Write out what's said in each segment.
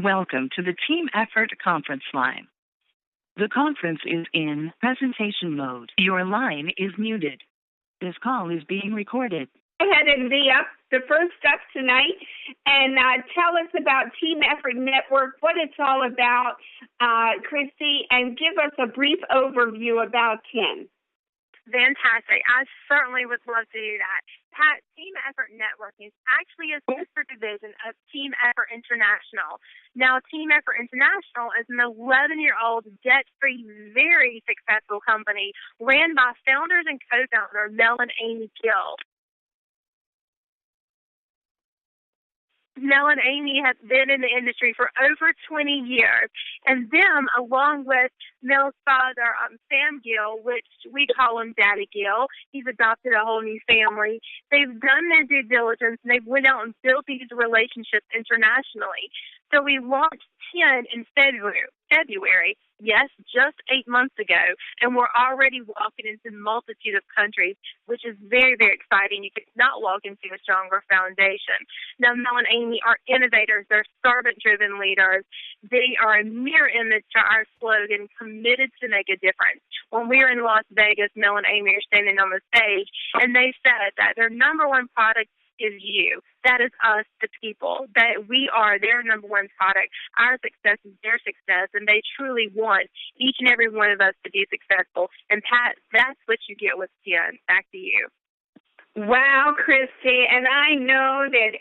Welcome to the Team Effort Conference line. The conference is in presentation mode. Your line is muted. This call is being recorded. Go ahead and be up the first up tonight and tell us about Team Effort Network, what it's all about, Christy, and give us a brief overview about TIN. Fantastic. I certainly would love to do that. Pat, Team Effort Network is actually a sister division of Team Effort International. Now, Team Effort International is an 11-year-old, debt-free, very successful company ran by founders and co-founder Mel and Amy Gill. Mel and Amy have been in the industry for over 20 years, and them, along with Mel's father, Sam Gill, which we call him Daddy Gill, he's adopted a whole new family. They've done their due diligence, and they've went out and built these relationships internationally. So we launched TIN in February, yes, just 8 months ago, and we're already walking into a multitude of countries, which is very, very exciting. You could not walk into a stronger foundation. Now, Mel and Amy are innovators. They're servant-driven leaders. They are a mirror image to our slogan, committed to make a difference. When we were in Las Vegas, Mel and Amy are standing on the stage, and they said that their number one product is you. That is us, the people. That we are their number one product. Our success is their success, and they truly want each and every one of us to be successful. And Pat, that's what you get with TIN. Back to you. Wow, Christy, and I know that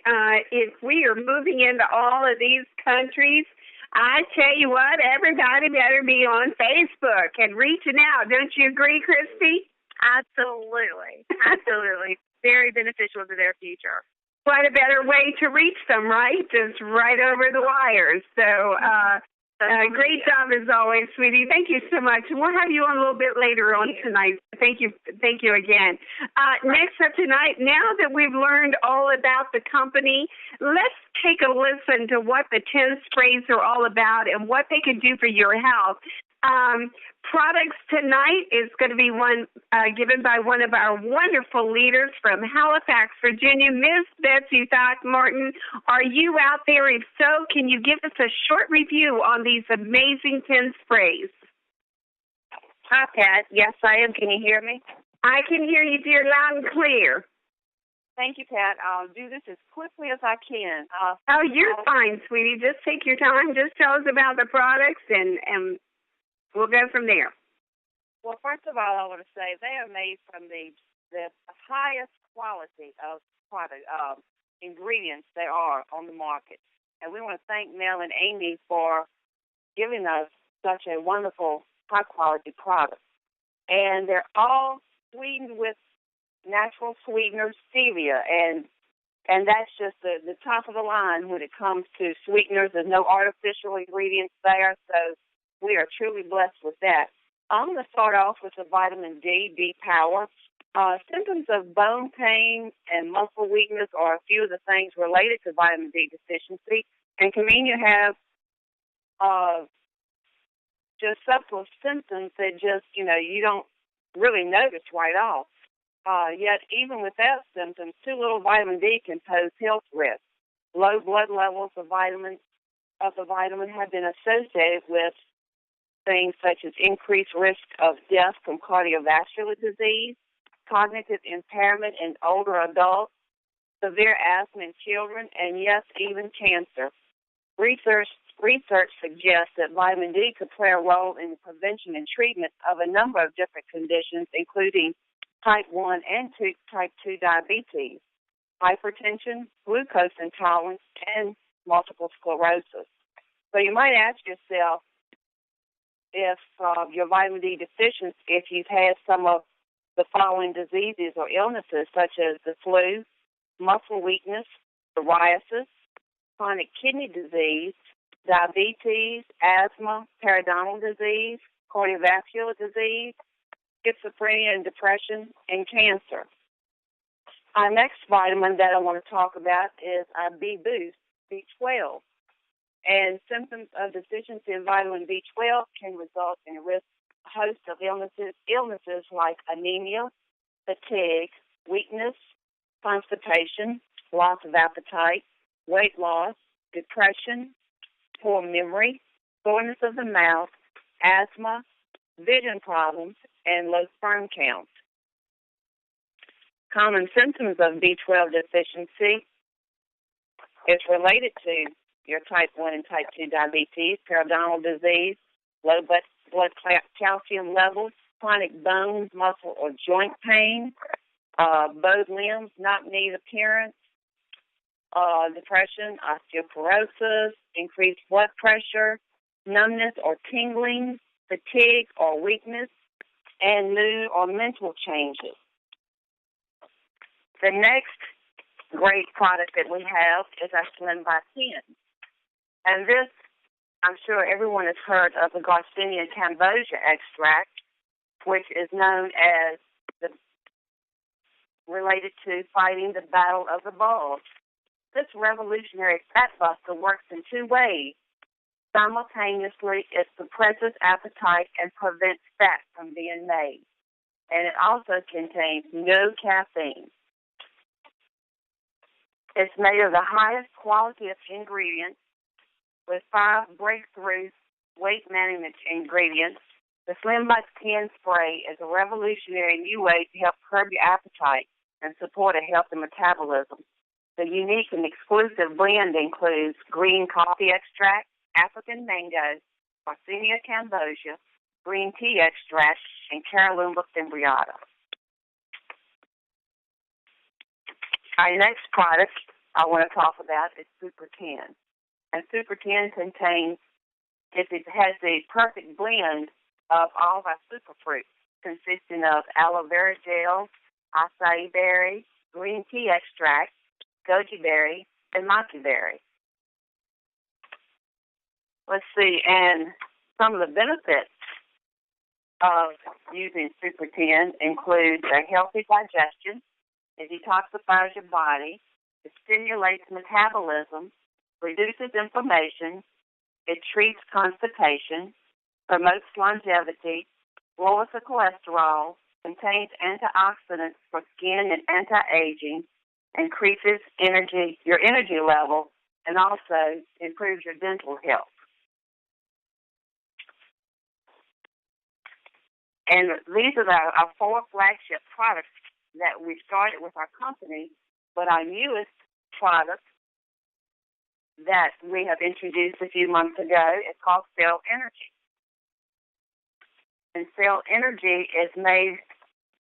if we are moving into all of these countries, I tell you what, everybody better be on Facebook and reaching out. Don't you agree, Christy? Absolutely. Absolutely. Very beneficial to their future. What a better way to reach them, right? Just right over the wires. So great job as always, sweetie. Thank you so much. And we'll have you on a little bit later on tonight. Thank you again. Next up tonight, now that we've learned all about the company, let's take a listen to what the 10 sprays are all about and what they can do for your health. Products tonight is going to be one given by one of our wonderful leaders from Halifax, Virginia, Ms. Betsy Throckmorton. Are you out there? If so, can you give us a short review on these amazing 10 sprays? Hi, Pat. Yes, I am. Can you hear me? I can hear you, dear, loud and clear. Thank you, Pat. I'll do this as quickly as I can. You're fine, sweetie. Just take your time. Just tell us about the products, and we'll go from there. Well, first of all, I want to say they are made from the highest quality of product ingredients there are on the market. And we want to thank Mel and Amy for giving us such a wonderful, high-quality product. And they're all sweetened with natural sweeteners, stevia, and that's just the top of the line when it comes to sweeteners. There's no artificial ingredients there, so we are truly blessed with that. I'm going to start off with the vitamin D, B-Power. Symptoms of bone pain and muscle weakness are a few of the things related to vitamin D deficiency, and can mean you have just subtle symptoms that just, you don't really notice right off. Yet, even without symptoms, too little vitamin D can pose health risks. Low blood levels of the vitamin have been associated with things such as increased risk of death from cardiovascular disease, cognitive impairment in older adults, severe asthma in children, and yes, even cancer. Research suggests that vitamin D could play a role in the prevention and treatment of a number of different conditions, including type 1 and type 2 diabetes, hypertension, glucose intolerance, and multiple sclerosis. So you might ask yourself, if you're vitamin D deficient, if you've had some of the following diseases or illnesses, such as the flu, muscle weakness, psoriasis, chronic kidney disease, diabetes, asthma, periodontal disease, cardiovascular disease, schizophrenia and depression, and cancer. Our next vitamin that I want to talk about is our B-Boost, B12. And symptoms of deficiency in vitamin B12 can result in a host of illnesses like anemia, fatigue, weakness, constipation, loss of appetite, weight loss, depression, poor memory, soreness of the mouth, asthma, vision problems, and low sperm count. Common symptoms of B12 deficiency is related to your type 1 and type 2 diabetes, periodontal disease, low blood calcium levels, chronic bones, muscle, or joint pain, bowed limbs, knock-kneed appearance, depression, osteoporosis, increased blood pressure, numbness or tingling, fatigue or weakness, and mood or mental changes. The next great product that we have is our Slim by 10. And this, I'm sure everyone has heard of the Garcinia cambogia extract, which is known as related to fighting the battle of the bulge. This revolutionary fat buster works in two ways. Simultaneously, it suppresses appetite and prevents fat from being made. And it also contains no caffeine. It's made of the highest quality of ingredients with 5 breakthrough weight management ingredients. The Slim by 10 spray is a revolutionary new way to help curb your appetite and support a healthy metabolism. The unique and exclusive blend includes green coffee extract, African mango, Garcinia cambogia, green tea extract, and Carallumba fimbriata. Our next product I want to talk about is Super 10. And Super 10 has the perfect blend of all of our superfruits, consisting of aloe vera gel, acai berry, green tea extract, goji berry, and maki berry. Let's see, and some of the benefits of using Super 10 include a healthy digestion. It detoxifies your body. It stimulates metabolism, reduces inflammation. It treats constipation, promotes longevity, lowers the cholesterol, contains antioxidants for skin and anti-aging, increases your energy level, and also improves your dental health. And these are our 4 flagship products that we started with our company, but our newest product that we have introduced a few months ago is called Cell Energy. And Cell Energy is made,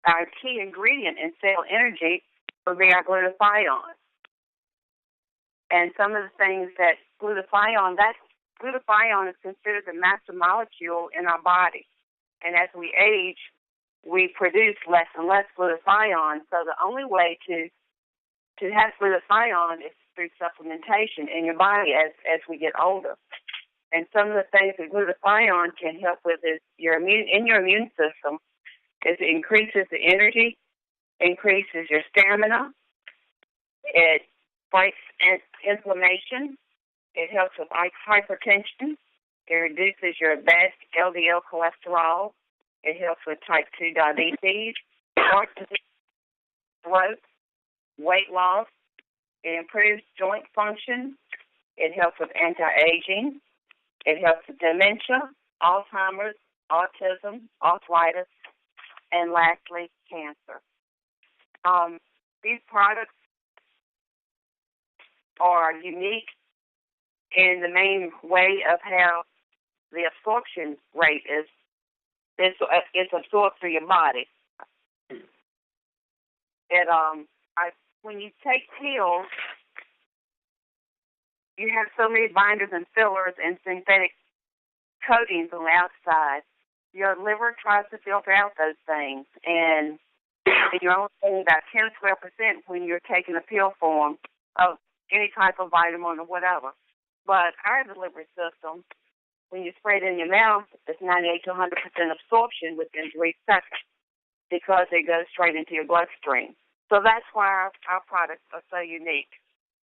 our key ingredient in Cell Energy will be our glutathione. And some of the things that glutathione is considered the master molecule in our body. And as we age, we produce less and less glutathione. So the only way to have glutathione is through supplementation in your body as we get older. And some of the things that glutathione can help with is your immune system. It increases the energy, increases your stamina. It fights inflammation. It helps with hypertension. It reduces your bad LDL cholesterol. It helps with type 2 diabetes, heart disease, stroke, weight loss. It improves joint function. It helps with anti-aging. It helps with dementia, Alzheimer's, autism, arthritis, and lastly, cancer. These products are unique in the main way of how the absorption rate is absorbed through your body. When you take pills, you have so many binders and fillers and synthetic coatings on the outside. Your liver tries to filter out those things, and you're only getting about 10 to 12% when you're taking a pill form of any type of vitamin or whatever. But our delivery system, when you spray it in your mouth, it's 98 to 100% absorption within 3 seconds because it goes straight into your bloodstream. So that's why our products are so unique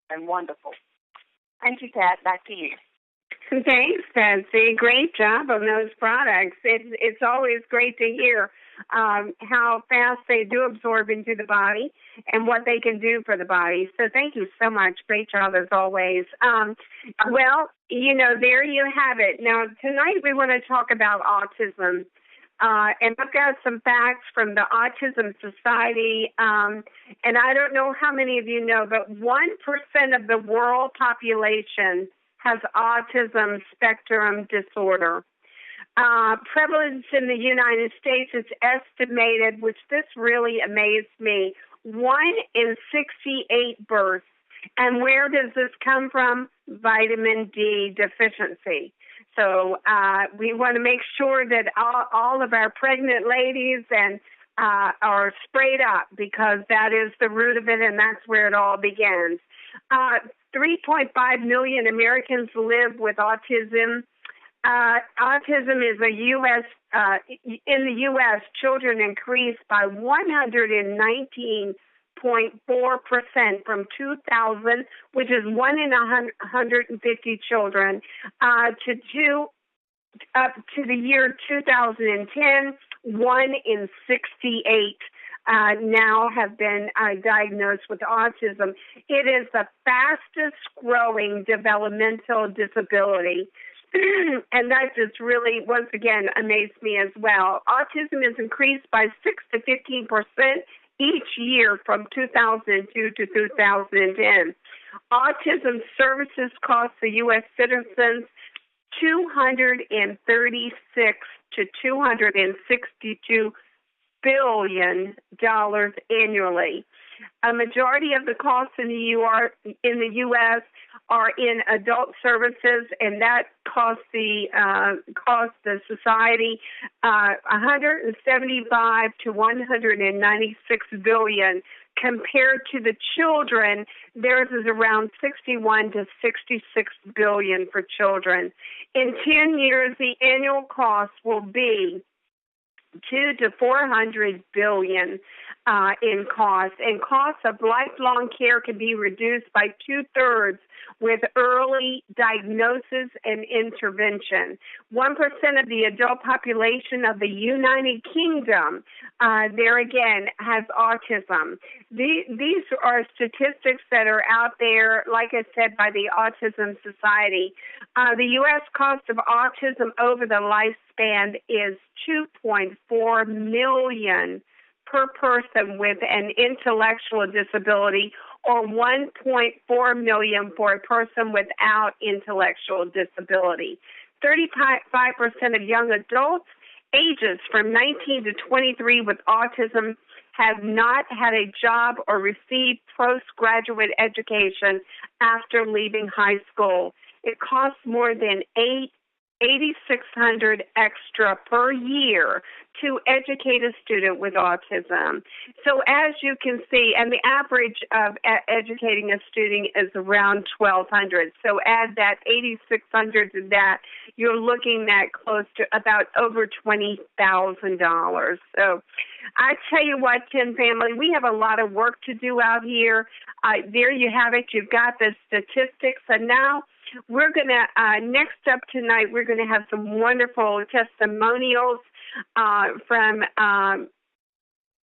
and wonderful. Thank you, Pat. Back to you. Thanks, Patsy. Great job on those products. It's always great to hear how fast they do absorb into the body and what they can do for the body. So thank you so much. Great job as always. Well, there you have it. Now, tonight we want to talk about autism. And I've got some facts from the Autism Society. And I don't know how many of you know, but 1% of the world population has autism spectrum disorder. Prevalence in the United States is estimated, which this really amazed me, 1 in 68 births. And where does this come from? Vitamin D deficiency. So we want to make sure that all of our pregnant ladies and are sprayed up, because that is the root of it, and that's where it all begins. 3.5 million Americans live with autism. Autism is in the U.S., children increased by 119.4% from 2000, which is 1 in 150 children, up to the year 2010, 1 in 68 now have been diagnosed with autism. It is the fastest growing developmental disability. And that just really, once again, amazed me as well. Autism is increased by 6 to 15% each year from 2002 to 2010. Autism services cost the U.S. citizens $236 to $262 billion annually. A majority of the costs in the U.S. are in adult services, and that costs the society $175 to $196 billion. Compared to the children, theirs is around $61 to $66 billion for children. In 10 years, the annual cost will be $200 to $400 billion in costs, and costs of lifelong care can be reduced by 2/3 with early diagnosis and intervention. 1% of the adult population of the United Kingdom, there again, has autism. These are statistics that are out there, like I said, by the Autism Society. The U.S. cost of autism over the lifespan is $2.4 million per person with an intellectual disability, or $1.4 million for a person without intellectual disability. 35% of young adults ages from 19 to 23 with autism have not had a job or received postgraduate education after leaving high school. It costs more than $8,600 extra per year to educate a student with autism. So as you can see, and the average of educating a student is around $1,200. So add that $8,600 to that, you're looking at close to about over $20,000. So I tell you what, Tin family, we have a lot of work to do out here. There you have it. You've got the statistics. And now we're going to, next up tonight, we're going to have some wonderful testimonials from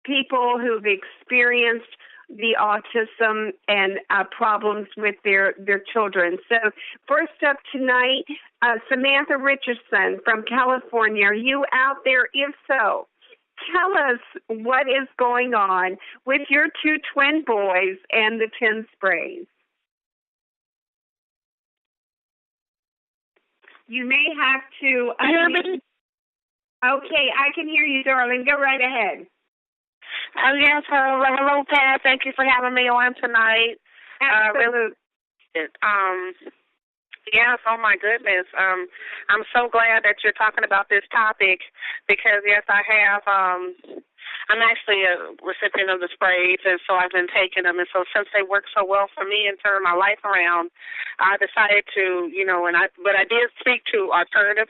people who've experienced the autism and problems with their children. So first up tonight, Samantha Richardson from California. Are you out there? If so, tell us what is going on with your 2 twin boys and the 10 sprays. You may have to... Okay, I can hear you, darling. Go right ahead. Yes, hello, Pat. Thank you for having me on tonight. Absolutely. Yes, oh my goodness. I'm so glad that you're talking about this topic because, yes, I have... I'm actually a recipient of the sprays, and so I've been taking them. And so since they work so well for me and turn my life around, I decided to, but I did speak to alternative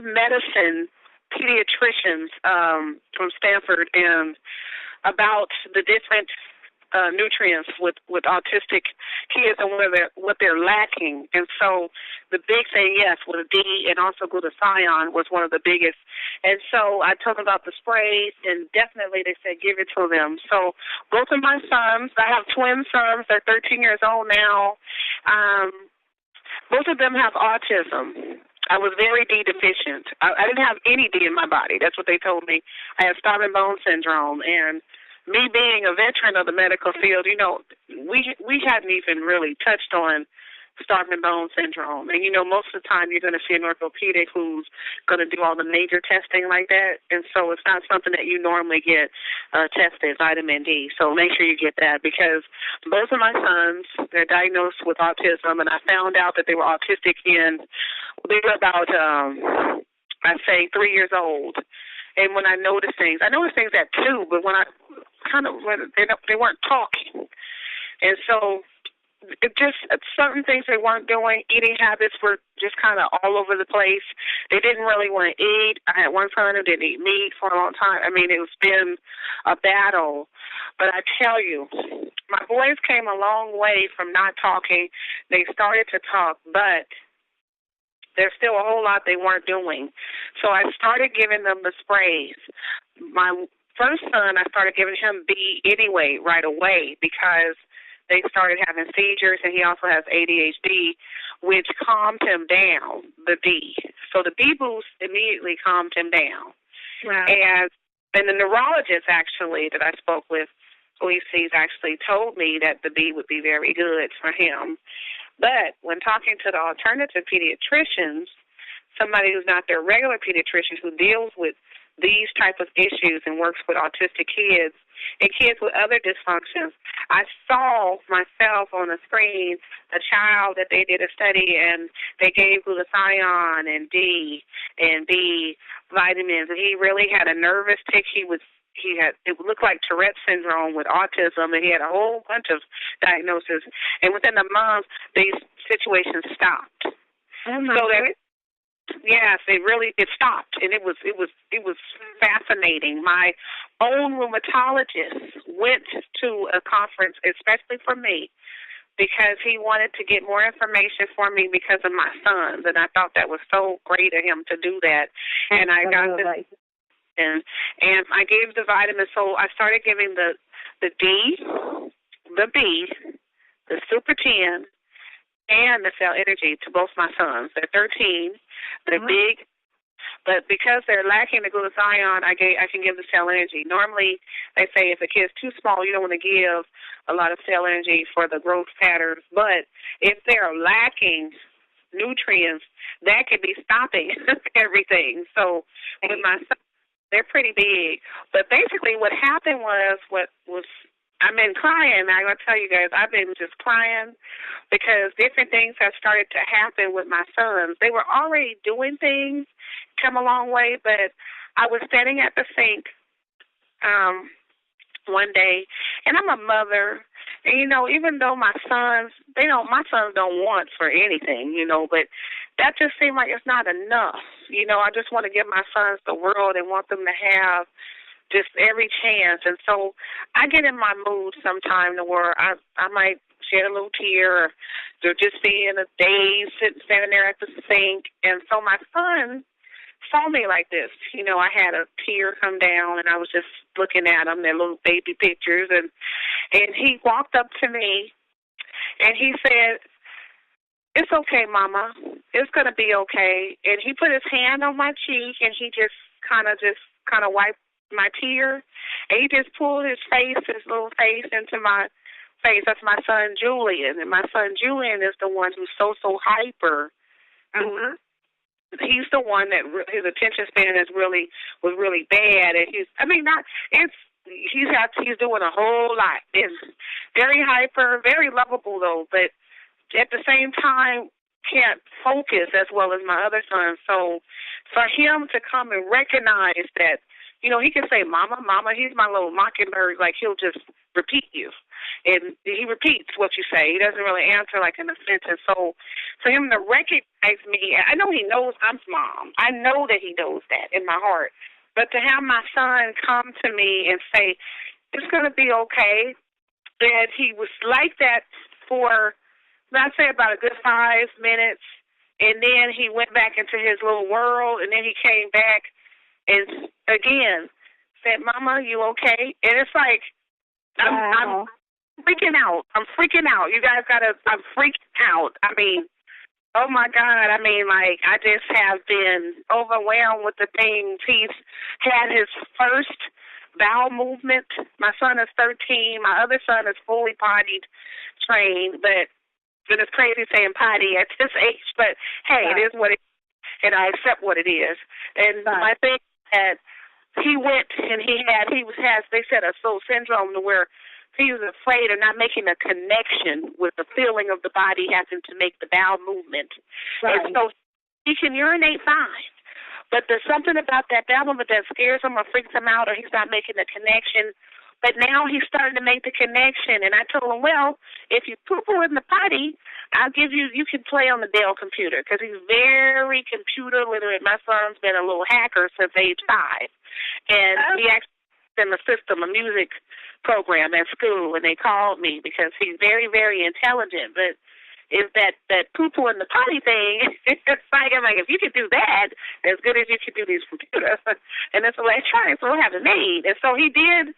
medicine pediatricians from Stanford and about the different nutrients with autistic kids and what they're lacking. And so the big thing, yes, with a D and also glutathione was one of the biggest. And so I told them about the sprays, and definitely they said give it to them. So both of my sons, I have twin sons, they're 13 years old now. Both of them have autism. I was very D deficient. I didn't have any D in my body. That's what they told me. I had starving bone syndrome, and me being a veteran of the medical field, you know, we hadn't even really touched on starving bone syndrome. And, you know, most of the time you're going to see an orthopedic who's going to do all the major testing like that. And so it's not something that you normally get tested, vitamin D. So make sure you get that, because both of my sons, they're diagnosed with autism, and I found out that they were autistic they were about, I'd say 3 years old. And when I noticed things at 2, but when they weren't talking. And so it just certain things they weren't doing. Eating habits were just kind of all over the place. They didn't really want to eat. I had one son who didn't eat meat for a long time. I mean, it's been a battle. But I tell you, my boys came a long way from not talking. They started to talk, but there's still a whole lot they weren't doing. So I started giving them the sprays. My first son, I started giving him B anyway right away, because they started having seizures, and he also has ADHD, which calmed him down, the B. So the B boost immediately calmed him down. Wow. And the neurologist actually that I spoke with, Autisim, actually told me that the B would be very good for him. But when talking to the alternative pediatricians, somebody who's not their regular pediatrician who deals with these type of issues and works with autistic kids and kids with other dysfunctions, I saw myself on the screen a child that they did a study, and they gave glutathione and D and B vitamins, and he really had a nervous tick. It looked like Tourette syndrome with autism, and he had a whole bunch of diagnoses. And within a month, these situations stopped. Oh my goodness. Yes, it stopped, and it was fascinating. My own rheumatologist went to a conference, especially for me, because he wanted to get more information for me because of my sons, and I thought that was so great of him to do that. And I got this, and I gave the vitamins. So I started giving the D, the B, the Super 10, and the Cell Energy to both my sons. They're 13. They're big, but because they're lacking the glutathione, I can give the Cell Energy. Normally, they say if a kid's too small, you don't want to give a lot of Cell Energy for the growth patterns. But if they're lacking nutrients, that could be stopping everything. So with my sons, they're pretty big. But basically what happened was I've been crying. I got to tell you guys, I've been just crying because different things have started to happen with my sons. They were already doing things, come a long way, but I was standing at the sink one day, and I'm a mother, and, you know, even though my sons don't want for anything, you know, but that just seemed like it's not enough. You know, I just want to give my sons the world and want them to have just every chance. And so I get in my mood sometime to where I might shed a little tear or just be in a daze, standing there at the sink. And so my son saw me like this. You know, I had a tear come down, and I was just looking at them, their little baby pictures. And he walked up to me, and he said, "It's okay, Mama. It's going to be okay." And he put his hand on my cheek, and he just kind of wiped my tear, and he just pulled his little face into my face. That's my son Julian, and my son Julian is the one who's so hyper. Uh-huh. He's the one that his attention span was really bad, and he's doing a whole lot. It's very hyper, very lovable though, but at the same time can't focus as well as my other son. So for him to come and recognize that, you know, he can say, "Mama, Mama," he's my little mockingbird, like he'll just repeat you. And he repeats what you say. He doesn't really answer like in a sentence. So for him to recognize me, I know he knows I'm his mom. I know that he knows that in my heart. But to have my son come to me and say, "It's going to be okay," And he was like that for, I'd say, about a good 5 minutes. And then he went back into his little world, and then he came back and again said, "Mama, you okay?" And it's like, I'm freaking out. I'm freaking out. You guys I'm freaking out. I mean, oh my God. I mean, like, I just have been overwhelmed with the things. He's had his first bowel movement. My son is 13. My other son is fully potty trained, but it's crazy saying potty at this age, but hey, It is what it is, and I accept what it is. And my thing is that he went and he has, they said, a soul syndrome to where he was afraid of not making a connection with the feeling of the body having to make the bowel movement. Right. And so he can urinate fine, but there's something about that bowel movement that scares him or freaks him out, or he's not making a connection. But now he's starting to make the connection, and I told him, well, if you poo-poo in the potty, I'll give you can play on the Dell computer, because he's very computer literate. My son's been a little hacker since age 5, and he actually in the system, a music program at school, and they called me because he's very, very intelligent. But if that poo-poo in the potty thing, it's like, I'm like, if you could do that, as good as you could do these computers, and it's electronics, we'll have it made. And so he did.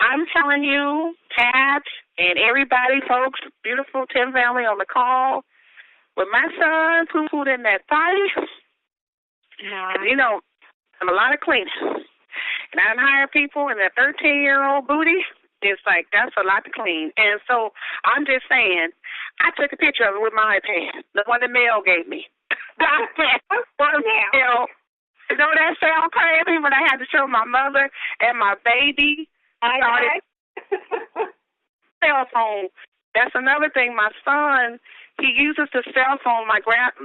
I'm telling you, Pat and everybody, folks, beautiful Tim family on the call, when my son poo-pooed in that potty, you know, I'm a lot of cleaning. And I hire people, and that 13-year-old booty, it's like, that's a lot to clean. And so I'm just saying, I took a picture of it with my iPad, the one the mail gave me. You know, that sound crazy, but I had to show my mother and my baby. Cell phone. That's another thing. My son, he uses the cell phone.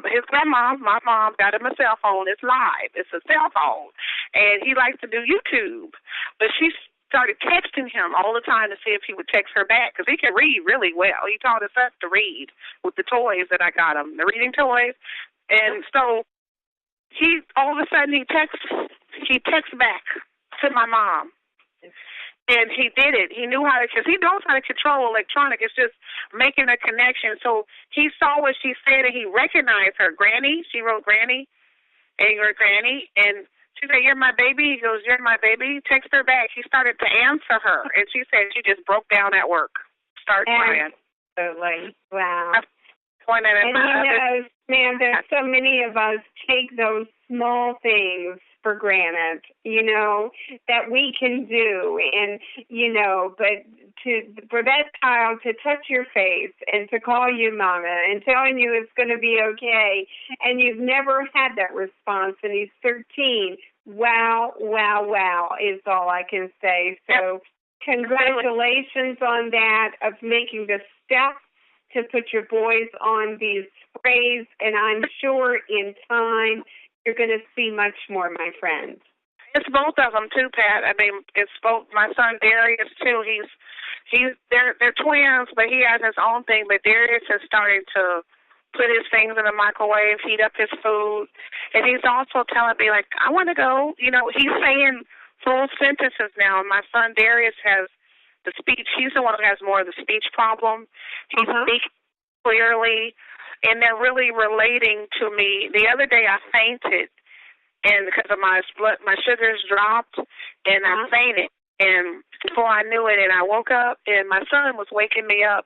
His grandma, my mom, got him a cell phone. It's live. It's a cell phone, and he likes to do YouTube. But she started texting him all the time to see if he would text her back, because he can read really well. He taught us to read with the toys that I got him, the reading toys, and so he all of a sudden he texts back to my mom. And he did it. He knew how to, because he knows how to control electronic. It's just making a connection. So he saw what she said, and he recognized her. Granny, she wrote Granny, and he wrote Granny. And she said, "You're my baby." He goes, "You're my baby." Text her back. He started to answer her. And she said she just broke down at work. Started crying. Absolutely. Wow. And man, there's so many of us take those small things for granted, you know, that we can do. And, you know, but for that child to touch your face and to call you mama and telling you it's going to be okay, and you've never had that response, and he's 13, wow, wow, wow is all I can say. So congratulations on that, of making the step to put your boys on these sprays, and I'm sure in time you're going to see much more, my friend. It's both of them too, Pat. I mean, it's both. My son Darius too. They're twins, but he has his own thing. But Darius is starting to put his things in the microwave, heat up his food, and he's also telling me, like, I want to go. You know, he's saying full sentences now. And my son Darius has the speech. He's the one who has more of the speech problem. He speaks clearly. And they're really relating to me. The other day I fainted, and because of my sugars dropped, and I fainted. And before I knew it, and I woke up, and my son was waking me up,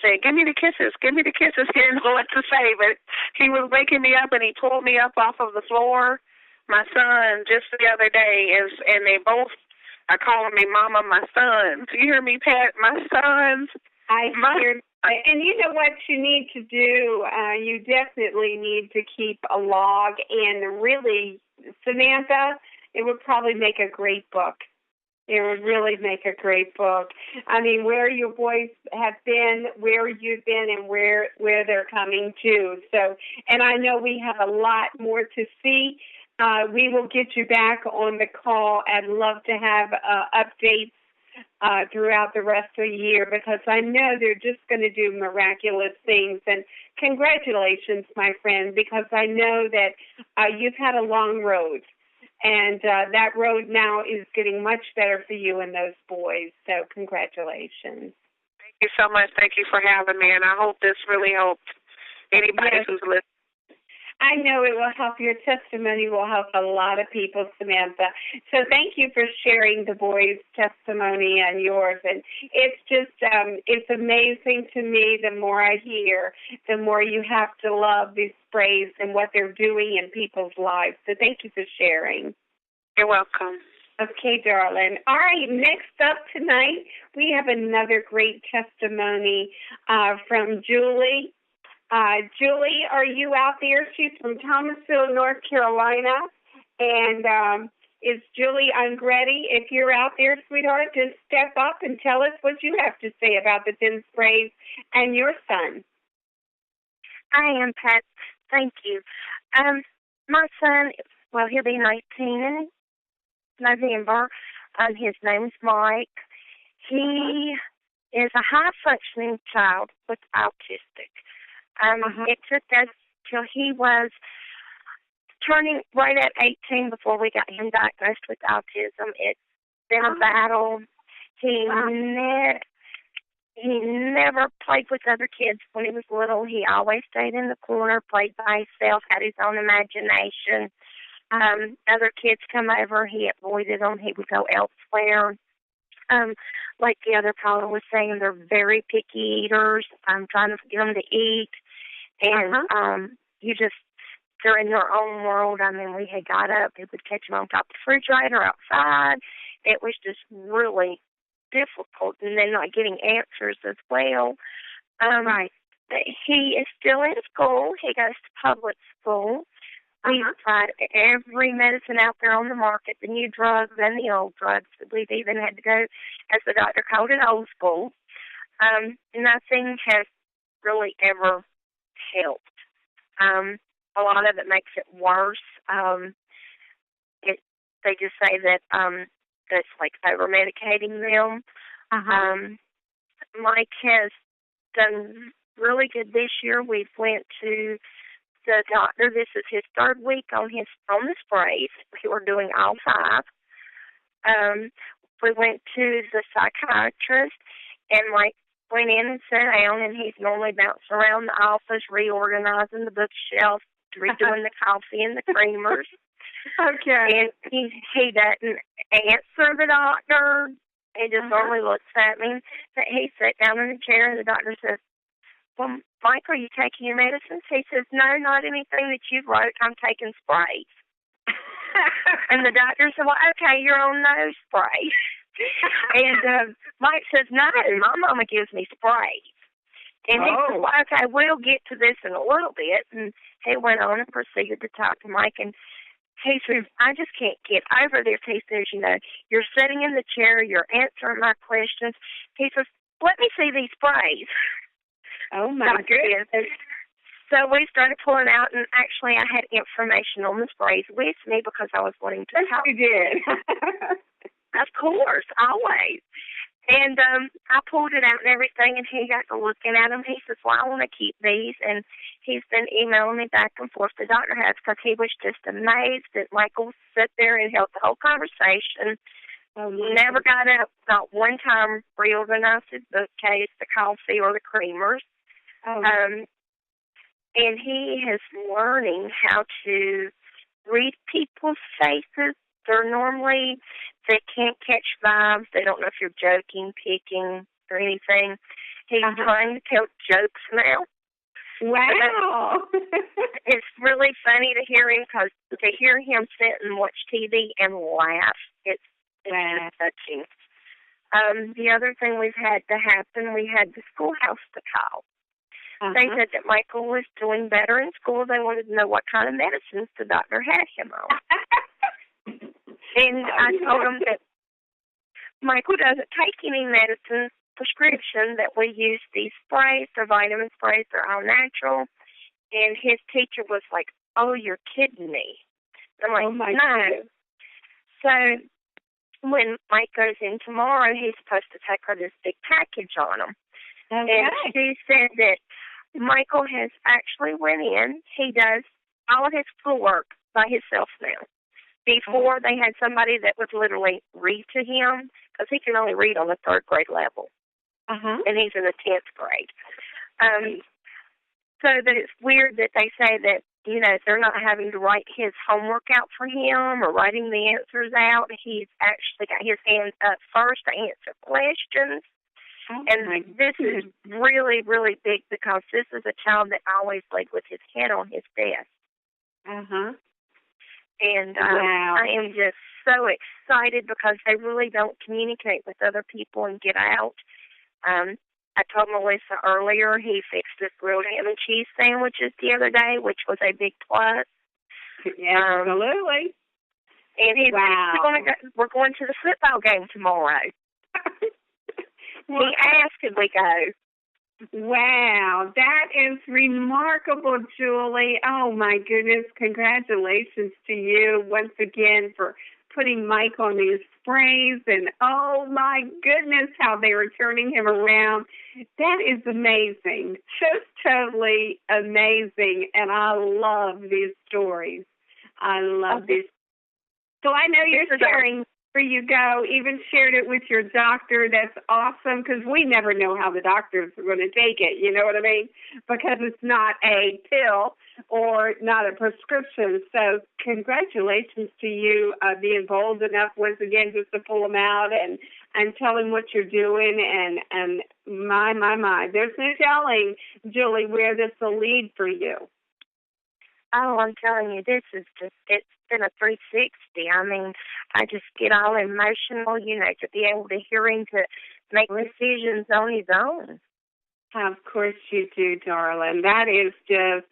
saying, "Give me the kisses, give me the kisses." He didn't know what to say, but he was waking me up, and he pulled me up off of the floor. My son, just the other day, and they both are calling me Mama, my sons. You hear me, Pat? My sons. I hear. And you know what you need to do? You definitely need to keep a log. And really, Samantha, it would probably make a great book. It would really make a great book. I mean, where your boys have been, where you've been, and where they're coming to. So, and I know we have a lot more to see. We will get you back on the call. I'd love to have updates throughout the rest of the year, because I know they're just going to do miraculous things. And congratulations, my friend, because I know that you've had a long road, and that road now is getting much better for you and those boys. So congratulations. Thank you so much. Thank you for having me, and I hope this really helped anybody who's listening. I know it will help. Your testimony will help a lot of people, Samantha. So thank you for sharing the boys' testimony and yours. And it's just, it's amazing to me. The more I hear, the more you have to love these sprays and what they're doing in people's lives. So thank you for sharing. You're welcome. Okay, darling. All right, next up tonight, we have another great testimony from Julie. Julie, are you out there? She's from Thomasville, North Carolina. And is Julie Ungretti? If you're out there, sweetheart, just step up and tell us what you have to say about the thin sprays and your son. I am, Pat. Thank you. My son, well, he'll be 19 in November. His name's Mike. He is a high-functioning child with autistic. It took us till he was turning right at 18 before we got him diagnosed with autism. It's been a battle. He never played with other kids when he was little. He always stayed in the corner, played by himself, had his own imagination. Other kids come over, he avoided them. He would go elsewhere. Like the other caller was saying, they're very picky eaters. I'm trying to get them to eat. And they're in their own world. I mean, we had got up, we would catch them on top of the refrigerator outside. It was just really difficult. And then not getting answers as well. Right. He is still in school. He goes to public school. We've tried every medicine out there on the market, the new drugs and the old drugs. We've even had to go, as the doctor called it, old school. Nothing has really ever helped. A lot of it makes it worse. They just say that that's like over-medicating them. Mike has done really good this year. We've went to the doctor. This is his third week on the sprays. We were doing all 5. We went to the psychiatrist, and Mike went in and sat down, and he's normally bouncing around the office, reorganizing the bookshelf, redoing the coffee and the creamers. Okay. And he doesn't answer the doctor. He just normally looks at me. But he sat down in the chair, and the doctor says, "Well, Mike, are you taking your medicines?" He says, "No, not anything that you wrote. I'm taking sprays." And the doctor said, "Well, okay, you're on those sprays." And Mike says, "No, my mama gives me sprays." And he said, "Well, okay, we'll get to this in a little bit." And he went on and proceeded to talk to Mike. And he says, "I just can't get over this." He says, "You're sitting in the chair, you're answering my questions." He says, "Let me see these sprays." Oh, my goodness. So we started pulling out, and actually I had information on the sprays with me because I was wanting to talk. You did. Of course, always. And I pulled it out and everything, and he got to looking at them. He says, "Well, I want to keep these." And he's been emailing me back and forth. The doctor has, because he was just amazed that Michael sat there and held the whole conversation. Never got up, not one time reorganized his bookcase, the coffee, or the creamers. And he is learning how to read people's faces. They can't catch vibes. They don't know if you're joking, picking, or anything. He's trying to tell jokes now. Wow. It's really funny to hear him, because to hear him sit and watch TV and laugh, it's touching. The other thing we've had to happen, we had the schoolhouse to call. They said that Michael was doing better in school. They wanted to know what kind of medicines the doctor had him on. And I told them that Michael doesn't take any medicine prescription, that we use these sprays. They're vitamin sprays. They're all natural. And his teacher was like, "Oh, you're kidding me." I'm like, "No." So when Mike goes in tomorrow, he's supposed to take her this big package on him. And she said that Michael has actually went in. He does all of his schoolwork by himself now. Before, they had somebody that would literally read to him, because he can only read on the 3rd grade level. and he's in the 10th grade. So that it's weird that they say that, you know, they're not having to write his homework out for him or writing the answers out. He's actually got his hands up first to answer questions. And this is really, really big because this is a child that always laid with his head on his desk. And I am just so excited because they really don't communicate with other people and get out. I told Melissa earlier he fixed his grilled ham and cheese sandwiches the other day, which was a big plus. Yeah, absolutely. And he's we're going to the football game tomorrow. He asked, could we go? Wow, that is remarkable, Julie. Oh, my goodness. Congratulations to you once again for putting Mike on these sprays. And, oh, my goodness, how they were turning him around. That is amazing. Just totally amazing. And I love these stories. I love these. So I know you're sharing where you go, even shared it with your doctor. That's awesome because we never know how the doctors are going to take it, you know what I mean? Because it's not a pill or not a prescription. So congratulations to you being bold enough once again just to pull them out and tell them what you're doing. And my, there's no telling, Julie, where this will lead for you. Oh, I'm telling you, this is just, it's been a 360. I mean, I just get all emotional, you know, to be able to hear him to make decisions on his own. Of course you do, darling. That is just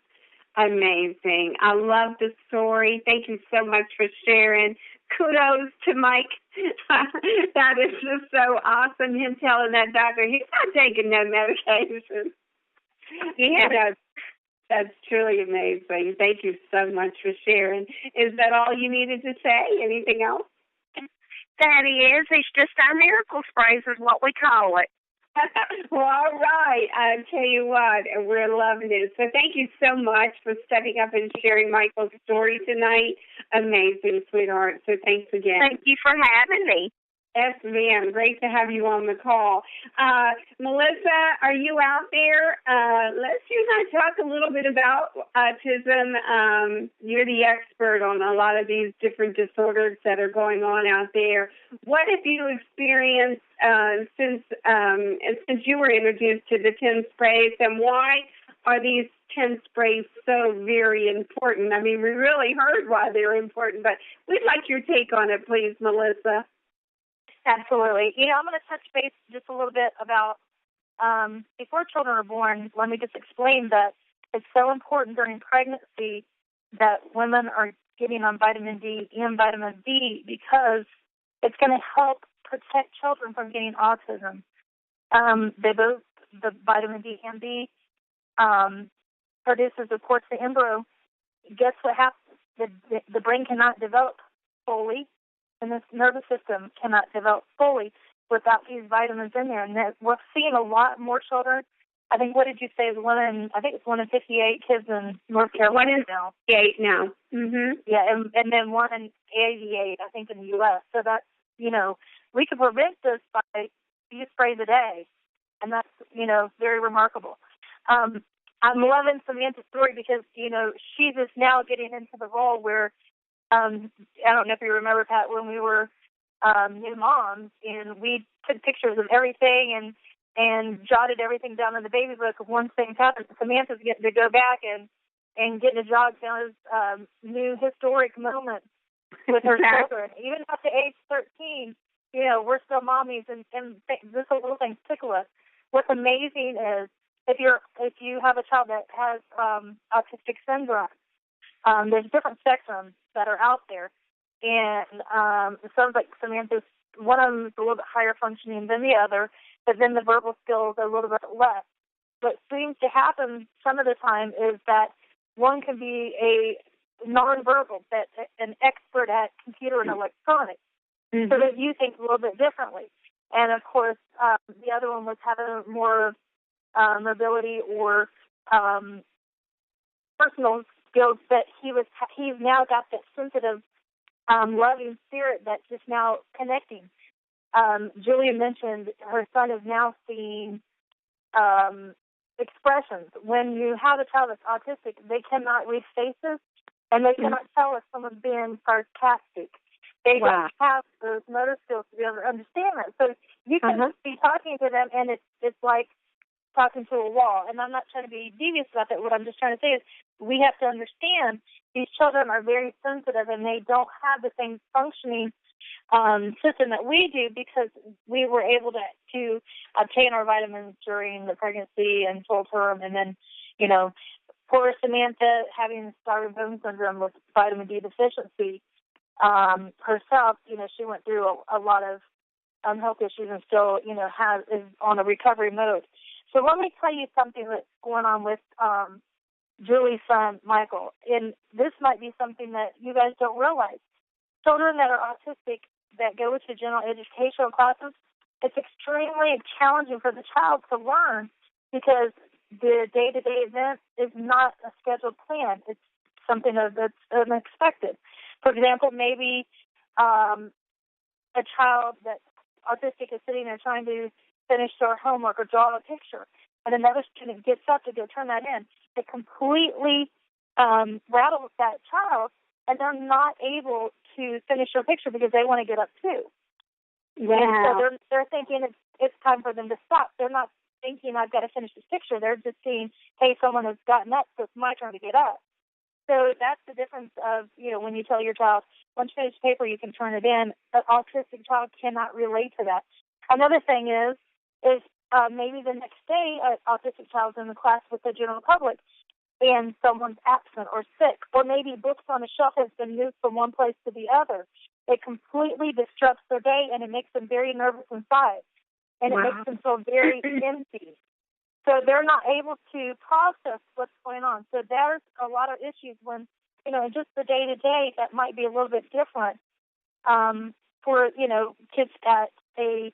amazing. I love the story. Thank you so much for sharing. Kudos to Mike. That is just so awesome, him telling that doctor he's not taking no medication. Yeah. That's truly amazing. Thank you so much for sharing. Is that all you needed to say? Anything else? That is. It's just our miracle sprays is what we call it. Well, all right. I'll tell you what, we're loving it. So thank you so much for stepping up and sharing Michael's story tonight. Amazing, sweetheart. So thanks again. Thank you for having me. Yes, ma'am. Great to have you on the call. Melissa, are you out there? Let's you and I talk a little bit about autism. You're the expert on a lot of these different disorders that are going on out there. What have you experienced since you were introduced to the 10 sprays, and why are these 10 sprays so very important? I mean, we really heard why they're important, but we'd like your take on it, please, Melissa. Absolutely. You know, I'm going to touch base just a little bit about before children are born. Let me just explain that it's so important during pregnancy that women are getting on vitamin D and vitamin B because it's going to help protect children from getting autism. They both, the vitamin D and B, produces, of course, the embryo. Guess what happens? The brain cannot develop fully. And this nervous system cannot develop fully without these vitamins in there. And we're seeing a lot more children. I think, what did you say? I think it's 1 in 58 kids in North Carolina now. 58 now. Mm-hmm. Yeah, and then 1 in 88, I think, in the U.S. So that's, you know, we could prevent this by a few sprays a day. And that's, you know, very remarkable. I'm loving Samantha's story because, you know, she's just now getting into the role where, I don't know if you remember, Pat, when we were new moms and we took pictures of everything and jotted everything down in the baby book. If one thing happened, Samantha's getting to go back and getting to jot down new historic moments with her children. Even up to age 13, you know, we're still mommies, and this little things tickle us. What's amazing is if you have a child that has autistic syndrome, there's different spectrums that are out there, and it sounds like Samantha's, one of them is a little bit higher functioning than the other, but then the verbal skills are a little bit less. What seems to happen some of the time is that one can be a nonverbal, but an expert at computer and electronics, so that you think a little bit differently. And of course, the other one was having more mobility or personal skills, but he's now got that sensitive, loving spirit that's just now connecting. Julia mentioned her son is now seeing expressions. When you have a child that's autistic, they cannot read faces, and they cannot tell if someone's being sarcastic. They don't have those motor skills to be able to understand that. So you can be talking to them, and it's like talking to a wall. And I'm not trying to be devious about that. What I'm just trying to say is we have to understand these children are very sensitive, and they don't have the same functioning system that we do, because we were able to obtain our vitamins during the pregnancy and full term. And then, you know, poor Samantha having San Ramon syndrome with vitamin D deficiency herself, you know, she went through a lot of health issues and still, you know, is on a recovery mode. So let me tell you something that's going on with Julie's son, Michael. And this might be something that you guys don't realize. Children that are autistic that go to general educational classes, it's extremely challenging for the child to learn, because the day-to-day event is not a scheduled plan. It's something that's unexpected. For example, maybe a child that's autistic is sitting there trying to finish their homework or draw a picture, and another student gets up to go turn that in. It completely rattles that child, and they're not able to finish their picture because they want to get up too. Yeah. And so they're thinking it's time for them to stop. They're not thinking I've got to finish this picture. They're just seeing, hey, someone has gotten up, so it's my turn to get up. So that's the difference of, you know, when you tell your child, once you finish the paper, you can turn it in. An autistic child cannot relate to that. Another thing is maybe the next day an autistic child's in the class with the general public and someone's absent or sick, or maybe books on a shelf has been moved from one place to the other. It completely disrupts their day, and it makes them very nervous inside, and it makes them feel very empty. So they're not able to process what's going on. So there's a lot of issues when, you know, just the day-to-day that might be a little bit different for, you know, kids at a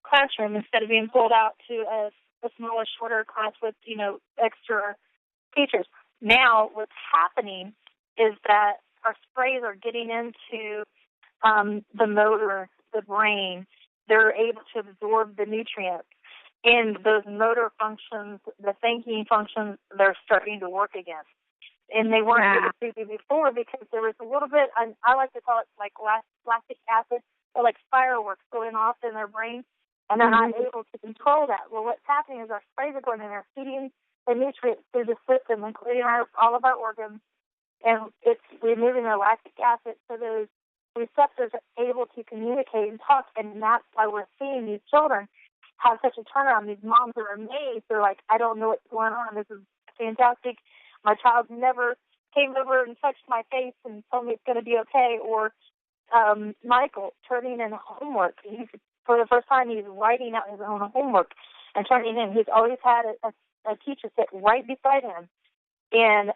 classroom instead of being pulled out to a smaller, shorter class with, you know, extra teachers. Now what's happening is that our sprays are getting into the motor, the brain. They're able to absorb the nutrients. And those motor functions, the thinking functions, they're starting to work again. And they weren't able to do before because there was a little bit, I like to call it like lactic acid, or like fireworks going off in their brain, and they're not able to control that. Well, what's happening is our sprays are going in there, feeding the nutrients through the system, including all of our organs, and it's removing the lactic acid, so those receptors are able to communicate and talk, and that's why we're seeing these children have such a turnaround. These moms are amazed. They're like, I don't know what's going on. This is fantastic. My child never came over and touched my face and told me it's going to be okay. Or Michael turning in homework. For the first time, he's writing out his own homework and turning in. He's always had a teacher sit right beside him, and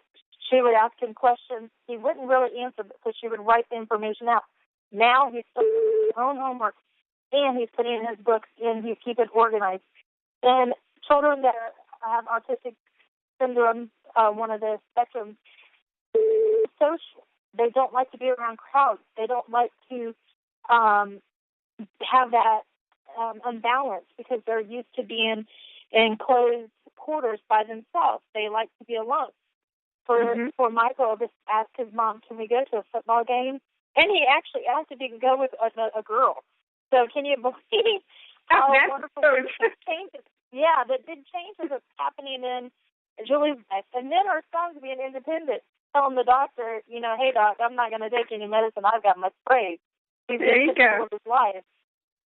she would ask him questions. He wouldn't really answer because she would write the information out. Now he's doing his own homework, and he's putting in his books, and he's keeping organized. And children that have autistic syndrome, one of the spectrums, social. They don't like to be around crowds. They don't like to have that unbalance because they're used to being in closed quarters by themselves. They like to be alone. For Michael, just asked his mom, can we go to a football game? And he actually asked if he could go with a girl. So can you believe how wonderful changes? Yeah, the big changes that's happening in Julie's life. And then her son's being independent, telling the doctor, you know, hey, doc, I'm not going to take any medicine. I've got my sprays. He's in control of his life.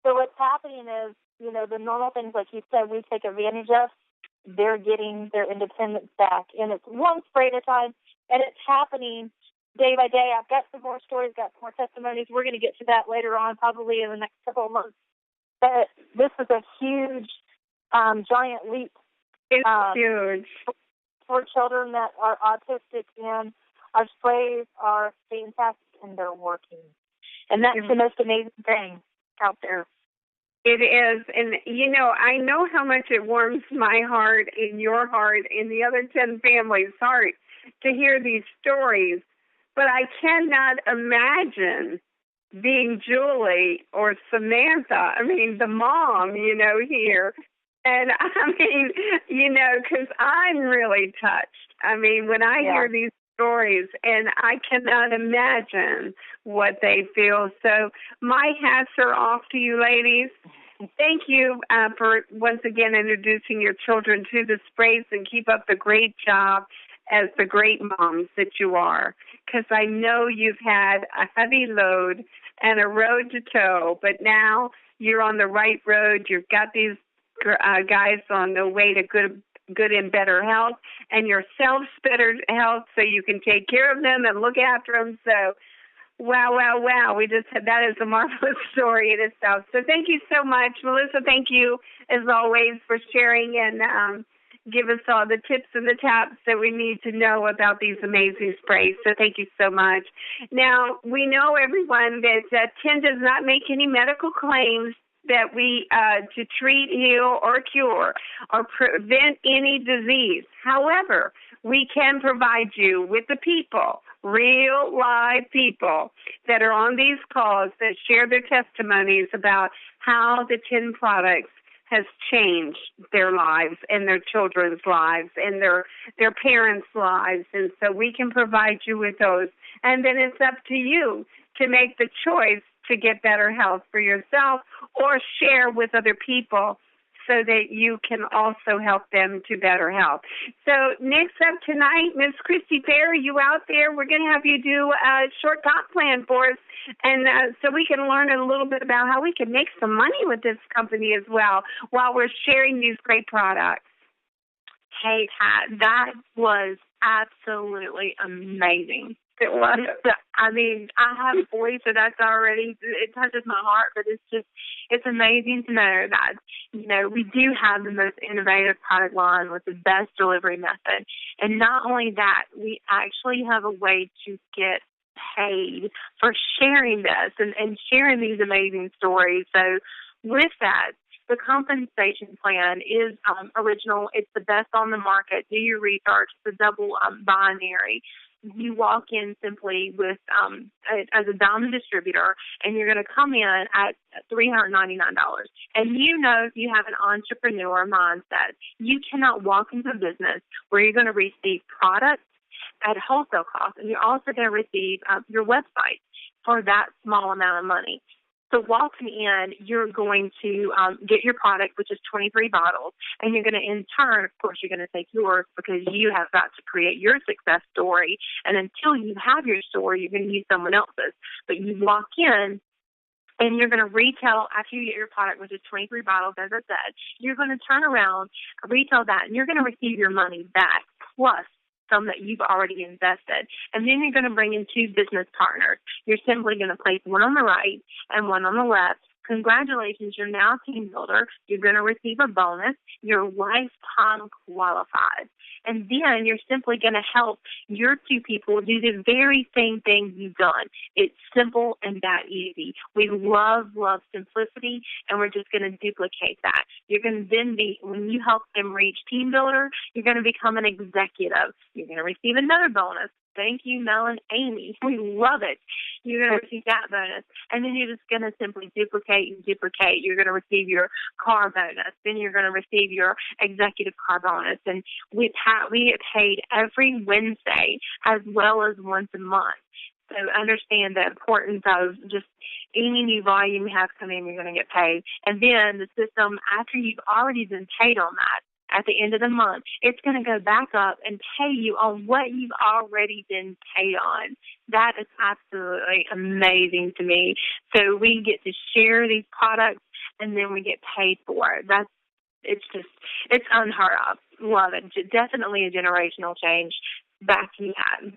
So what's happening is, you know, the normal things, like you said, we take advantage of, they're getting their independence back. And it's one spray at a time, and it's happening day by day. I've got some more stories, got some more testimonies. We're going to get to that later on, probably in the next couple of months. But this is a huge, giant leap. It's huge. For children that are autistic, and our sprays are fantastic, and they're working. And that's the most amazing thing out there. It is. And, you know, I know how much it warms my heart and your heart and the other 10 families' heart to hear these stories. But I cannot imagine being Julie or Samantha. I mean, the mom, here. And I mean, because I'm really touched. I mean, when I hear these stories, and I cannot imagine what they feel. So my hats are off to you, ladies. Thank you for once again introducing your children to the sprays, and keep up the great job as the great moms that you are, because I know you've had a heavy load and a road to tow, but now you're on the right road. You've got these guys on the way to good and better health, and yourselves better health, so you can take care of them and look after them. So wow. That is a marvelous story in itself. So thank you so much. Melissa, thank you, as always, for sharing and give us all the tips and the taps that we need to know about these amazing sprays. So thank you so much. Now, we know, everyone, that Tim does not make any medical claims that we to treat, heal, or cure, or prevent any disease. However, we can provide you with the people, real live people that are on these calls that share their testimonies about how the 10 products has changed their lives and their children's lives and their parents' lives. And so we can provide you with those. And then it's up to you to make the choice to get better health for yourself, or share with other people so that you can also help them to better health. So next up tonight, Miss Christy Fair, you out there, we're going to have you do a short comp plan for us, and so we can learn a little bit about how we can make some money with this company as well while we're sharing these great products. Hey, Pat, that was absolutely amazing. It was. I mean, I have boys, so that's already, it touches my heart, but it's amazing to know that, we do have the most innovative product line with the best delivery method. And not only that, we actually have a way to get paid for sharing this and sharing these amazing stories. So with that, the compensation plan is original. It's the best on the market. Do your research. It's a double binary. You walk in simply with as a diamond distributor, and you're going to come in at $399. And if you have an entrepreneur mindset, you cannot walk into a business where you're going to receive products at wholesale cost, and you're also going to receive your website for that small amount of money. So walking in, you're going to get your product, which is 23 bottles, and you're going to, in turn, of course, you're going to take yours because you have got to create your success story. And until you have your story, you're going to use someone else's. But you walk in, and you're going to retail, after you get your product, which is 23 bottles, as I said, you're going to turn around, retail that, and you're going to receive your money back, plus some that you've already invested. And then you're going to bring in 2 business partners. You're simply going to place one on the right and one on the left. Congratulations, you're now a team builder. You're going to receive a bonus. You're lifetime qualified. And then you're simply going to help your 2 people do the very same thing you've done. It's simple and that easy. We love simplicity, and we're just going to duplicate that. You're going to then when you help them reach team builder, you're going to become an executive. You're going to receive another bonus. Thank you, Mel and Amy. We love it. You're going to receive that bonus. And then you're just going to simply duplicate and duplicate. You're going to receive your car bonus. Then you're going to receive your executive car bonus. And we get paid every Wednesday as well as once a month. So understand the importance of just any new volume you have come in, you're going to get paid. And then the system, after you've already been paid on that, at the end of the month, it's going to go back up and pay you on what you've already been paid on. That is absolutely amazing to me. So we get to share these products, and then we get paid for it. It's unheard of. Love it. Definitely a generational change. Back to you, Pat.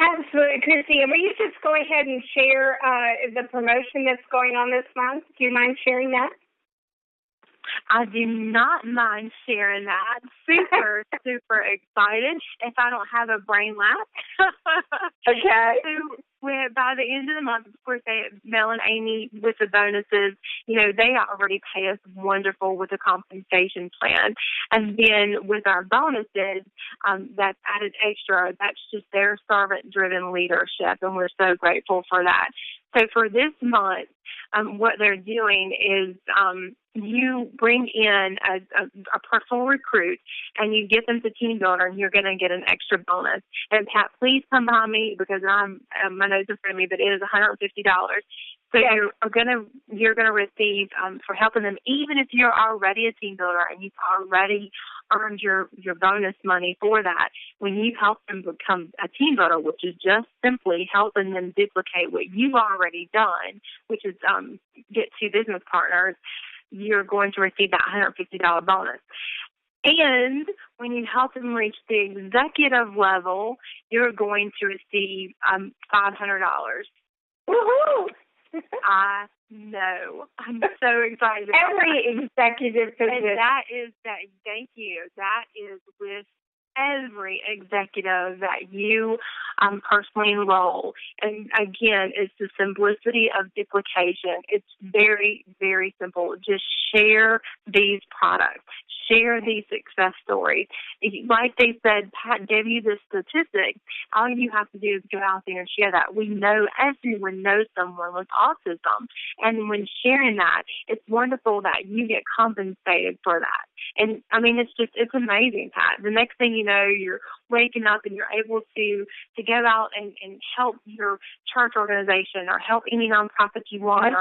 Absolutely, Christy. And will you just go ahead and share the promotion that's going on this month? Do you mind sharing that? I do not mind sharing that. Super, super excited if I don't have a brain lapse. Okay. So by the end of the month, of course, Mel and Amy, with the bonuses, they already pay us wonderful with the compensation plan. And then with our bonuses, that's added extra. That's just their servant-driven leadership, and we're so grateful for that. So for this month, what they're doing is you bring in a personal recruit and you get them to Team Builder, and you're going to get an extra bonus. And Pat, please come by me because my notes are in front of me, but it is $150. So you're gonna receive for helping them, even if you're already a Team Builder and you've already earned your bonus money for that. When you help them become a Team Builder, which is just simply helping them duplicate what you've already done, which is get 2 business partners, you're going to receive that $150 bonus. And when you help them reach the executive level, you're going to receive $500. Woohoo! I know. I'm so excited. Every executive position. And thank you. That is with every executive that you personally enroll. And again, it's the simplicity of duplication. It's very, very simple. Just share these products. Share these success stories. Like they said, Pat gave you the statistic. All you have to do is go out there and share that. We know everyone knows someone with autism. And when sharing that, it's wonderful that you get compensated for that. And, I mean, it's amazing, Pat. The next thing you know, you're waking up and you're able to go out and help your church organization or help any nonprofit you want,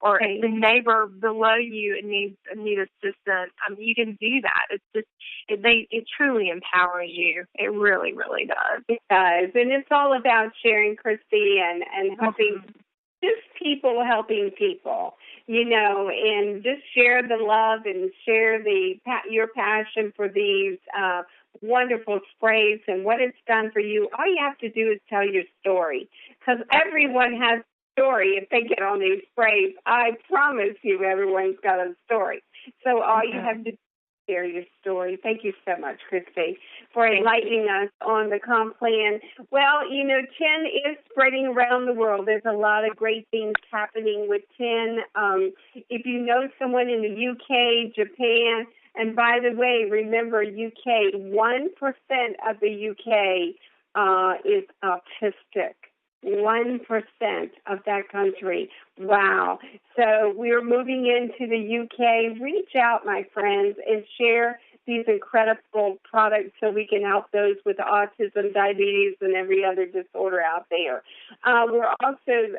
or the neighbor below you need assistance. I mean, you can do that. It's just, it truly empowers you. It really, really does. It does. And it's all about sharing, Christy, and helping just people helping people, and just share the love and share your passion for these wonderful sprays and what it's done for you. All you have to do is tell your story, because everyone has a story if they get on these sprays. I promise you everyone's got a story. So all you have to do is share your story. Thank you so much, Christy, for enlightening us on the comp plan. Well, 10 is spreading around the world. There's a lot of great things happening with 10. If you know someone in the UK, Japan, and by the way, remember UK, 1% of the UK is autistic. 1% of that country. Wow. So we're moving into the UK. Reach out, my friends, and share these incredible products so we can help those with autism, diabetes, and every other disorder out there. We're also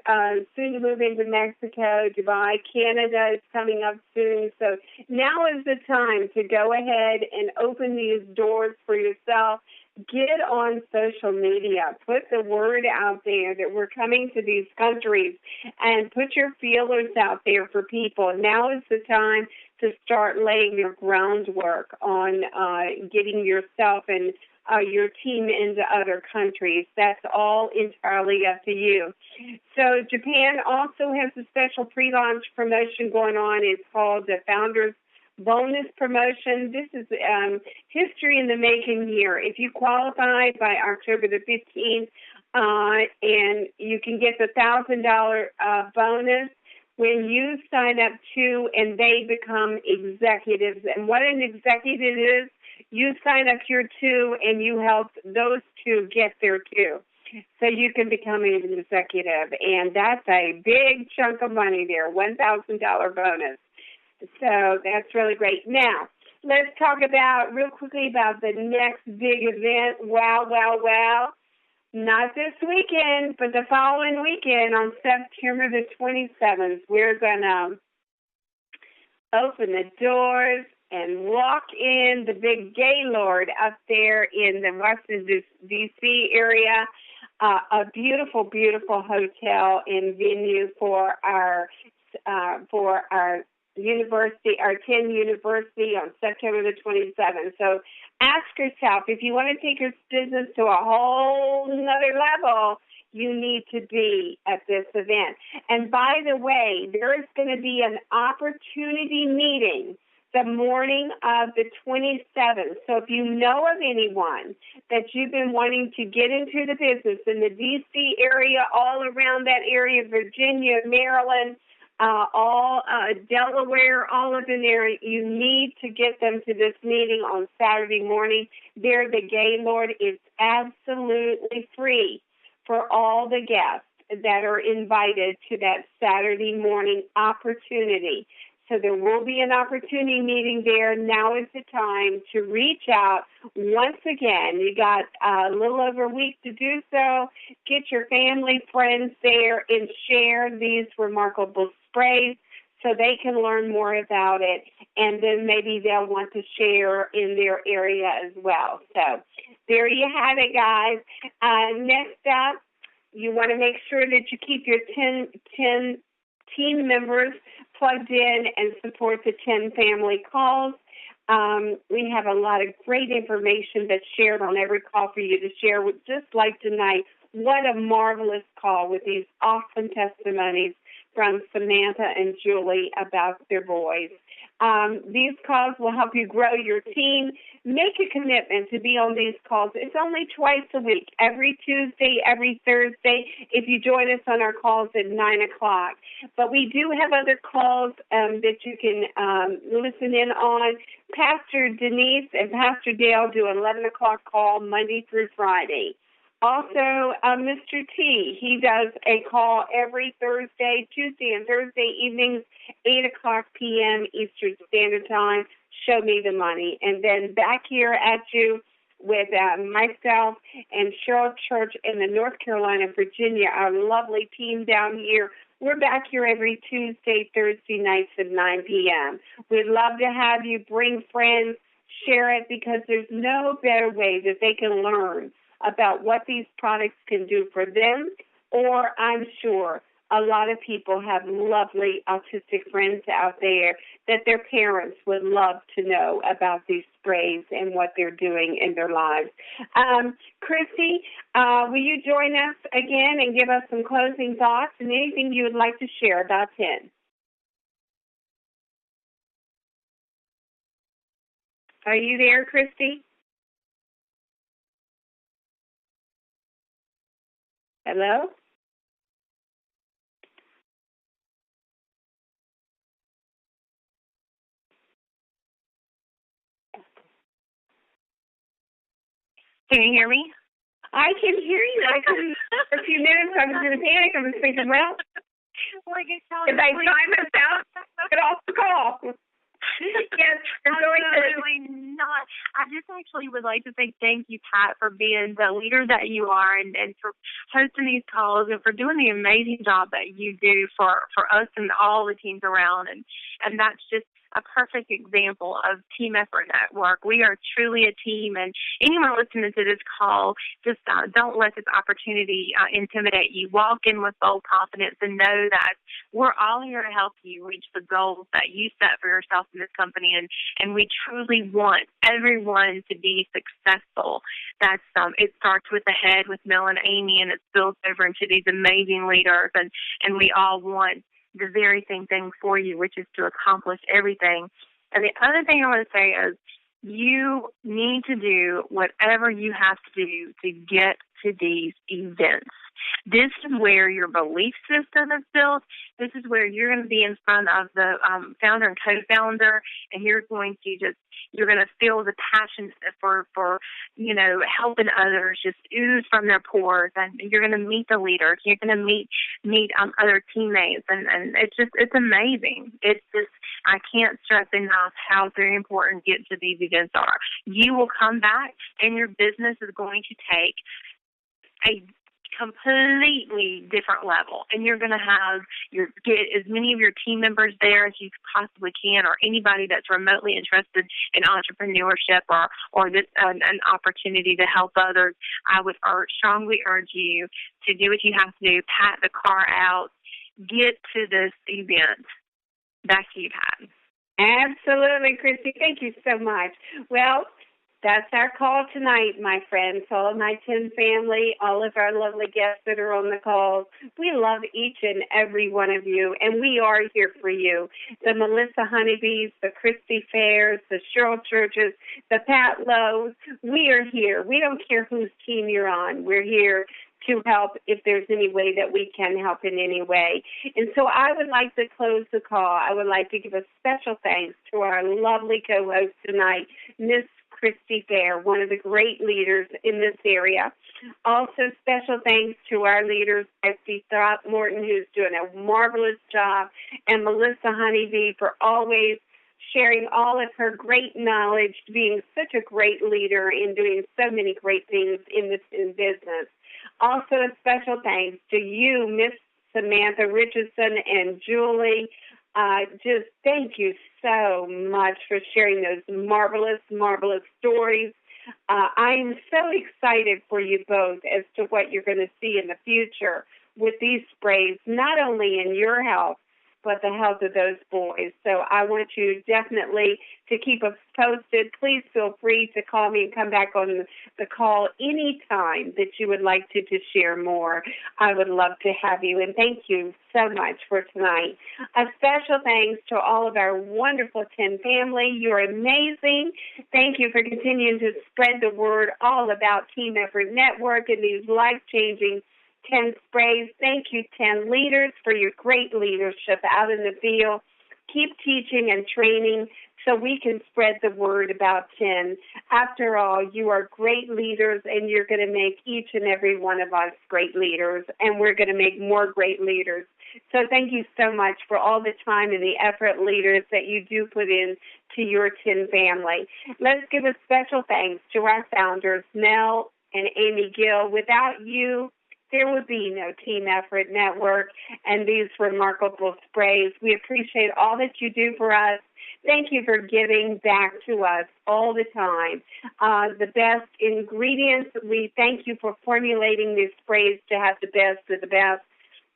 soon to move into Mexico, Dubai, Canada is coming up soon. So now is the time to go ahead and open these doors for yourself. Get on social media. Put the word out there that we're coming to these countries, and put your feelers out there for people. Now is the time to start laying your groundwork on getting yourself and your team into other countries. That's all entirely up to you. So Japan also has a special pre-launch promotion going on. It's called the Founders Bonus promotion. This is history in the making here. If you qualify by October the 15th, and you can get the $1,000 bonus when you sign up too, and they become executives. And what an executive is, you sign up here too, and you help those two get there too. So you can become an executive, and that's a big chunk of money there, $1,000 bonus. So that's really great. Now, let's talk real quickly about the next big event. Wow, wow, wow. Not this weekend, but the following weekend on September the 27th, we're going to open the doors and walk in the big Gaylord up there in the Washington, D.C. area. A beautiful, beautiful hotel and venue for our university, our 10 university on September the 27th. So ask yourself, if you want to take your business to a whole nother level, you need to be at this event. And by the way, there is going to be an opportunity meeting the morning of the 27th. So if you know of anyone that you've been wanting to get into the business in the D.C. area, all around that area, Virginia, Maryland, Delaware, all of the area, you need to get them to this meeting on Saturday morning. There, the Gaylord is absolutely free for all the guests. that are invited to that Saturday morning opportunity. So there will be an opportunity meeting there. Now is the time to reach out. Once again, you got a little over a week to do so. Get your family, friends there, and share these remarkable sprays so they can learn more about it, and then maybe they'll want to share in their area as well. So there you have it, guys. Next up, you want to make sure that you keep your 10 team members plugged in and support the 10 family calls. We have a lot of great information that's shared on every call for you to share, with, just like tonight. What a marvelous call with these awesome testimonies from Samantha and Julie about their boys. These calls will help you grow your team. Make a commitment to be on these calls. It's only twice a week, every Tuesday, every Thursday, if you join us on our calls at 9 o'clock. But we do have other calls that you can listen in on. Pastor Denise and Pastor Dale do an 11 o'clock call Monday through Friday. Also, Mr. T, he does a call every Thursday, Tuesday, and Thursday evenings, 8 o'clock p.m. Eastern Standard Time. Show me the money. And then back here at you with myself and Cheryl Church in the North Carolina, Virginia, our lovely team down here. We're back here every Tuesday, Thursday nights at 9 p.m. We'd love to have you bring friends, share it, because there's no better way that they can learn about what these products can do for them, or I'm sure a lot of people have lovely autistic friends out there that their parents would love to know about these sprays and what they're doing in their lives. Christy, will you join us again and give us some closing thoughts and anything you would like to share about 10? Are you there, Christy? Hello? Can you hear me? I can hear you. For a few minutes, I was going to panic. I was thinking, well, if I time us out, get off the call. Yes, absolutely not. I just actually would like to say thank you, Pat, for being the leader that you are and for hosting these calls and for doing the amazing job that you do for us and all the teams around. And that's just a perfect example of team effort at work. We are truly a team, and anyone listening to this call, just don't let this opportunity intimidate you. Walk in with bold confidence and know that we're all here to help you reach the goals that you set for yourself in this company, and we truly want everyone to be successful. That's it starts with the head, with Mel and Amy, and it's built over into these amazing leaders, and we all want the very same thing for you, which is to accomplish everything. And the other thing I want to say is you need to do whatever you have to do to get to these events. This is where your belief system is built. This is where you're going to be in front of the founder and co-founder, and you're going to feel the passion for helping others just ooze from their pores, and you're going to meet the leaders. You're going to meet other teammates, and it's amazing. It's just, I can't stress enough how very important getting to these events are. You will come back, and your business is going to take a completely different level, and you're going to get as many of your team members there as you possibly can, or anybody that's remotely interested in entrepreneurship or this an opportunity to help others. I would strongly urge you to do what you have to do. Pat the car out. Get to this event. Back to you, Pat. Absolutely, Christy. Thank you so much. Well, that's our call tonight, my friends. All of my 10 family, all of our lovely guests that are on the call. We love each and every one of you, and we are here for you. The Melissa Honeybees, the Christy Fairs, the Cheryl Churches, the Pat Lowe's. We are here. We don't care whose team you're on. We're here to help if there's any way that we can help in any way. And so I would like to close the call. I would like to give a special thanks to our lovely co-host tonight, Miss Christy Fair, one of the great leaders in this area. Also, special thanks to our leaders, Betsy Throckmorton, who's doing a marvelous job, and Melissa Honeybee for always sharing all of her great knowledge, being such a great leader and doing so many great things in business. Also, a special thanks to you, Miss Samantha Richardson and Julie. Just thank you so much for sharing those marvelous, marvelous stories. I'm so excited for you both as to what you're going to see in the future with these sprays, not only in your health, but the health of those boys. So I want you definitely to keep us posted. Please feel free to call me and come back on the call anytime that you would like to share more. I would love to have you, and thank you so much for tonight. A special thanks to all of our wonderful 10 family. You're amazing. Thank you for continuing to spread the word all about Team Effort Network and these life-changing 10 sprays. Thank you, 10 leaders, for your great leadership out in the field. Keep teaching and training so we can spread the word about 10. After all, you are great leaders, and you're going to make each and every one of us great leaders, and we're going to make more great leaders. So thank you so much for all the time and the effort, leaders, that you do put in to your 10 family. Let's give a special thanks to our founders, Mel and Amy Gill. Without you, there would be no Team Effort Network and these remarkable sprays. We appreciate all that you do for us. Thank you for giving back to us all the time. The best ingredients, we thank you for formulating these sprays to have the best of the best,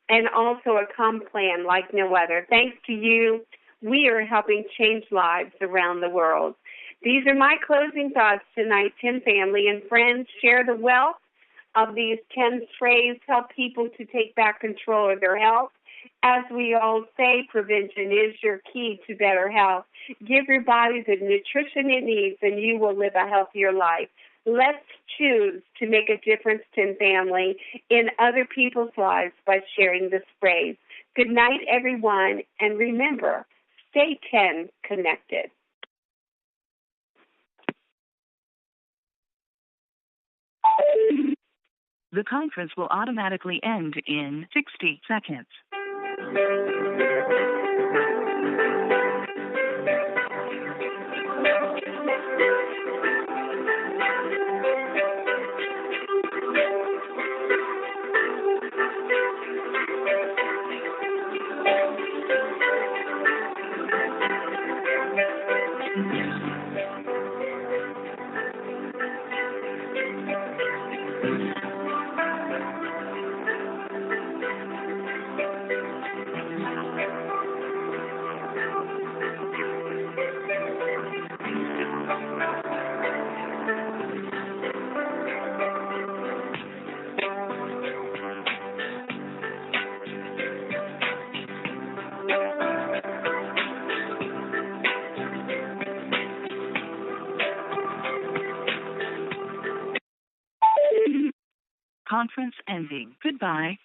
and also a plan like no other. Thanks to you, we are helping change lives around the world. These are my closing thoughts tonight, 10 family and friends. Share the wealth of these 10 sprays, help people to take back control of their health. As we all say, prevention is your key to better health. Give your body the nutrition it needs, and you will live a healthier life. Let's choose to make a difference, 10 family, in other people's lives by sharing the sprays. Good night, everyone, and remember, stay 10 connected. The conference will automatically end in 60 seconds. Conference ending. Goodbye.